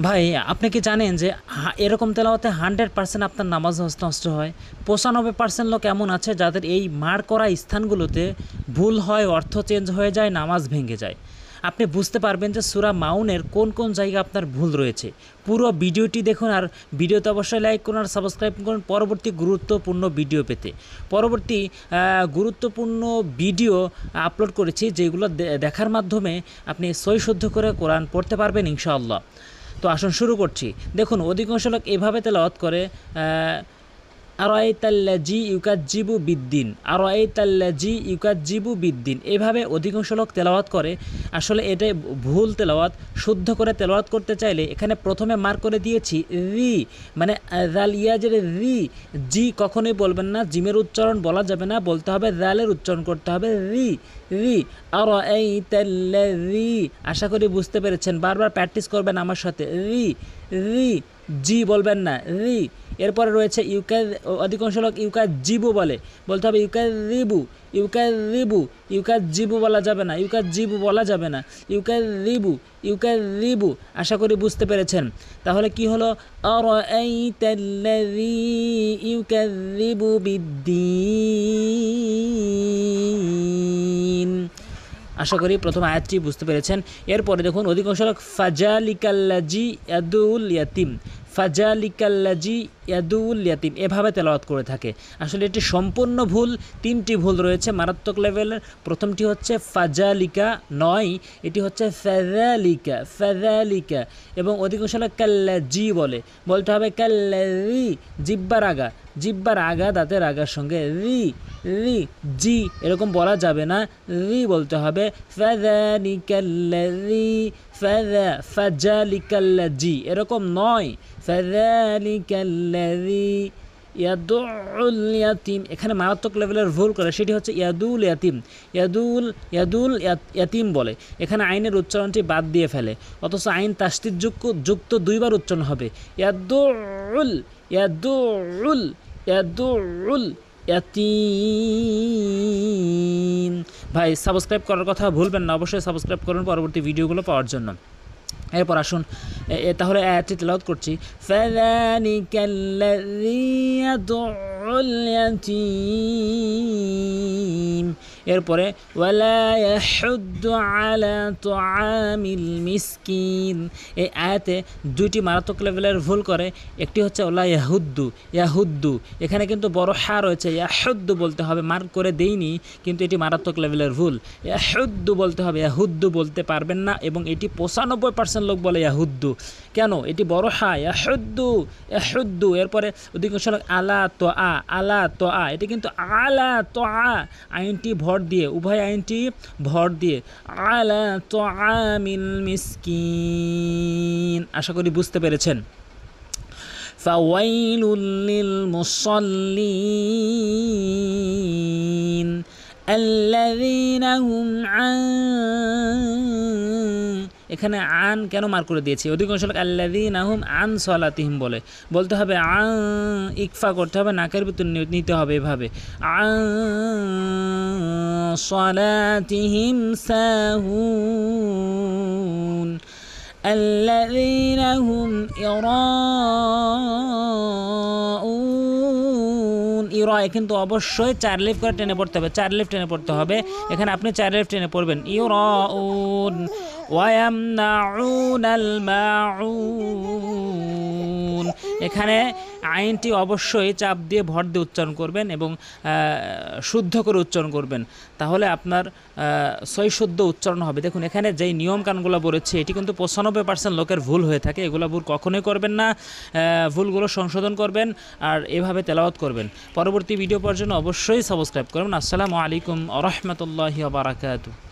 ভাই আপনি কি জানেন যে এরকম তেলাওয়াতে 100% আপনার নামাজ নষ্ট হয়। 95% লোক এমন আছে যাদের এই মার করা স্থানগুলোতে ভুল হয়, অর্থ চেঞ্জ হয়ে যায়, নামাজ ভেঙে যায়। আপনি বুঝতে পারবেন যে সূরা মাউনের কোন কোন জায়গা আপনার ভুল রয়েছে। পুরো ভিডিওটি দেখুন, আর ভিডিওতে অবশ্যই লাইক করুন আর সাবস্ক্রাইব করুন পরবর্তী গুরুত্বপূর্ণ ভিডিও পেতে। পরবর্তী গুরুত্বপূর্ণ ভিডিও আপলোড করেছি, যেগুলো দেখার মাধ্যমে আপনি সই শুদ্ধ করে কোরআন পড়তে পারবেন ইনশাআল্লাহ। তো আসুন শুরু করছি। দেখুন, অধিকাংশ লোক এভাবে তেলাওয়াত করে, আরাইতাল্লাজি ইউকাজ্জিবু বিদ্দিন, আরাইতাল্লাজি ইউকাজ্জিবু বিদ্দিন, এভাবে অধিকাংশ লোক তেলাওয়াত করে। আসলে এটাই ভুল তেলাওয়াত। শুদ্ধ করে তেলাওয়াত করতে চাইলে এখানে প্রথমে মার্ক করে দিয়েছি রি, মানে জাল ইয়াজের রি, জি কখনোই বলবেন না, জিমের উচ্চারণ বলা যাবে না, বলতে হবে জালের উচ্চারণ করতে হবে রি রি, আরাইতাল্লাজি। আশা করি বুঝতে পেরেছেন, বারবার প্র্যাকটিস করবেন আমার সাথে। রি রি, জি বলবেন না, রি। এরপরে রয়েছে অধিকাংশ লোক ইউকাজ্জিবু বলে, বলতে হবে ইউকাজ্জিবু, ইউকাজ্জিবু, ইউকাজ্জিবু বলা যাবে না, ইউকাজ্জিবু বলা যাবে না, ইউকাজ্জিবু, ইউকাজ্জিবু। আশা করি বুঝতে পেরেছেন। তাহলে কি হলো? আরাইতাল্লাযী ইউকাজ্জিবু বিদ্দীন। আশা করি প্রথম আয়াতটি বুঝতে পেরেছেন। এরপরে দেখুন, অধিকাংশ লোক ফাজালিকাল্লাজি ইয়াদুল ইয়াতিম, ফাজালিকাল্লাজি ইয়াদুল ইয়াতিম, এভাবে তেলাওয়াত করে থাকে। আসলে এটি সম্পূর্ণ ভুল। তিনটি ভুল রয়েছে মারাত্মক লেভেলের। প্রথমটি হচ্ছে ফাজালিকা নয়, এটি হচ্ছে ফাজালিকা, ফাজালিকা। এবং অধিকাংশ লোক কাল্লাজি বলে, বলতে হবে কাল্লাজি, জিব্বার আগা, জিব্বার আগা দাঁতের আগার সঙ্গে রি রি, জি এরকম বলা যাবে না, রি বলতে হবে। ফাযালিকাল্লাযী, ফাজালিকাল্লাজি এরকম নয়, ফাযালিকাল্লাযী ইয়াদুল ইয়াতিম। এখানে মারাত্মক লেভেলের ভুল করে, সেটি হচ্ছে ইয়াদুল ইয়াতিম, ইয়াদুল ইয়াদুল ইয়াতিম বলে। এখানে আইনের উচ্চারণটি বাদ দিয়ে ফেলে, অথচ আইন তাসদীদ যুক্ত দুইবার উচ্চারণ হবে। ইয়াদুল ইয়াদুল ইয়াদুল ইয়াতিম। ভাই সাবস্ক্রাইব করার কথা ভুলবেন না, অবশ্যই সাবস্ক্রাইব করুন পরবর্তী ভিডিওগুলো পাওয়ার জন্য। এরপর আসুন, তাহলে আয়াতটি তেলাওয়াত করছি। ফাযালিকাল্লাযী ইয়াদুল ইয়াতীম। এরপরে ওয়ালা ইয়াহুদ্দু আলা তুআমিল মিসকিন। এই আয়াতে দুইটি মারাত্মক লেভেলের ভুল করে। একটি হচ্ছে ওয়ালা ইয়াহুদ্দু, ইয়াহুদ্দু, এখানে কিন্তু বড় হা রয়েছে, ইয়াহুদ্দু বলতে হবে, মার্ক করে দেইনি, কিন্তু এটি মারাত্মক লেভেলের ভুল। ইয়াহুদ্দু বলতে হবে, ইয়াহুদ্দু বলতে পারবেন না, এবং এটি 95% লোক বলে ইয়াহুদ্দু। কেন? এটি বড় হা, ইয়াহুদ্দু, ইয়াহুদ্দু। এরপরে অধিকাংশ লোক আলা তো আ, আলা তো আ, এটি কিন্তু আলা তো আ, আইনটি ভর দিয়ে, উভয় আইনটি ভর দিয়ে, আলা তো আমিল মিসকিন। আশা করি বুঝতে পেরেছেন। ফাওয়াইলুল লিল মুসাল্লিন আল্লাযীনা হুম আন, এখানে আন কেন মার করে দিয়েছি? অধিকাংশ লোক আল্লাযীনা হুম আন সালাতিহিম বলে, বলতে হবে আন, ইকফা করতে হবে, নাকের ভিতর নিতে হবে এভাবে, আন সালাতিহিম সাহুন আল্লাযীনা হুম ইরাউন। ইরায় কিন্তু অবশ্যই 4 লিফ করে টেনে পড়তে হবে, 4 লিফ টেনে পড়তে হবে। এখানে আপনি 4 লিফ টেনে পড়বেন, ইরাউন ওয়ায়ামনাউনাল মাউন। এখানে আইনটি অবশ্যই চাপ দিয়ে ভর দিয়ে উচ্চারণ করবেন এবং শুদ্ধ করে উচ্চারণ করবেন, তাহলে আপনার সই শুদ্ধ উচ্চারণ হবে। দেখুন, এখানে যেই নিয়মকানুনগুলো বলেছে এটি কিন্তু 95% লোকের ভুল হয়ে থাকে। এগুলো ভুল কখনোই করবেন না, ভুলগুলো সংশোধন করবেন আর এভাবে তেলাওয়াত করবেন। পরবর্তী ভিডিও পাওয়ার জন্য অবশ্যই সাবস্ক্রাইব করবেন। আসসালামু আলাইকুম ওয়া রাহমাতুল্লাহি ওয়া বারাকাতুহু।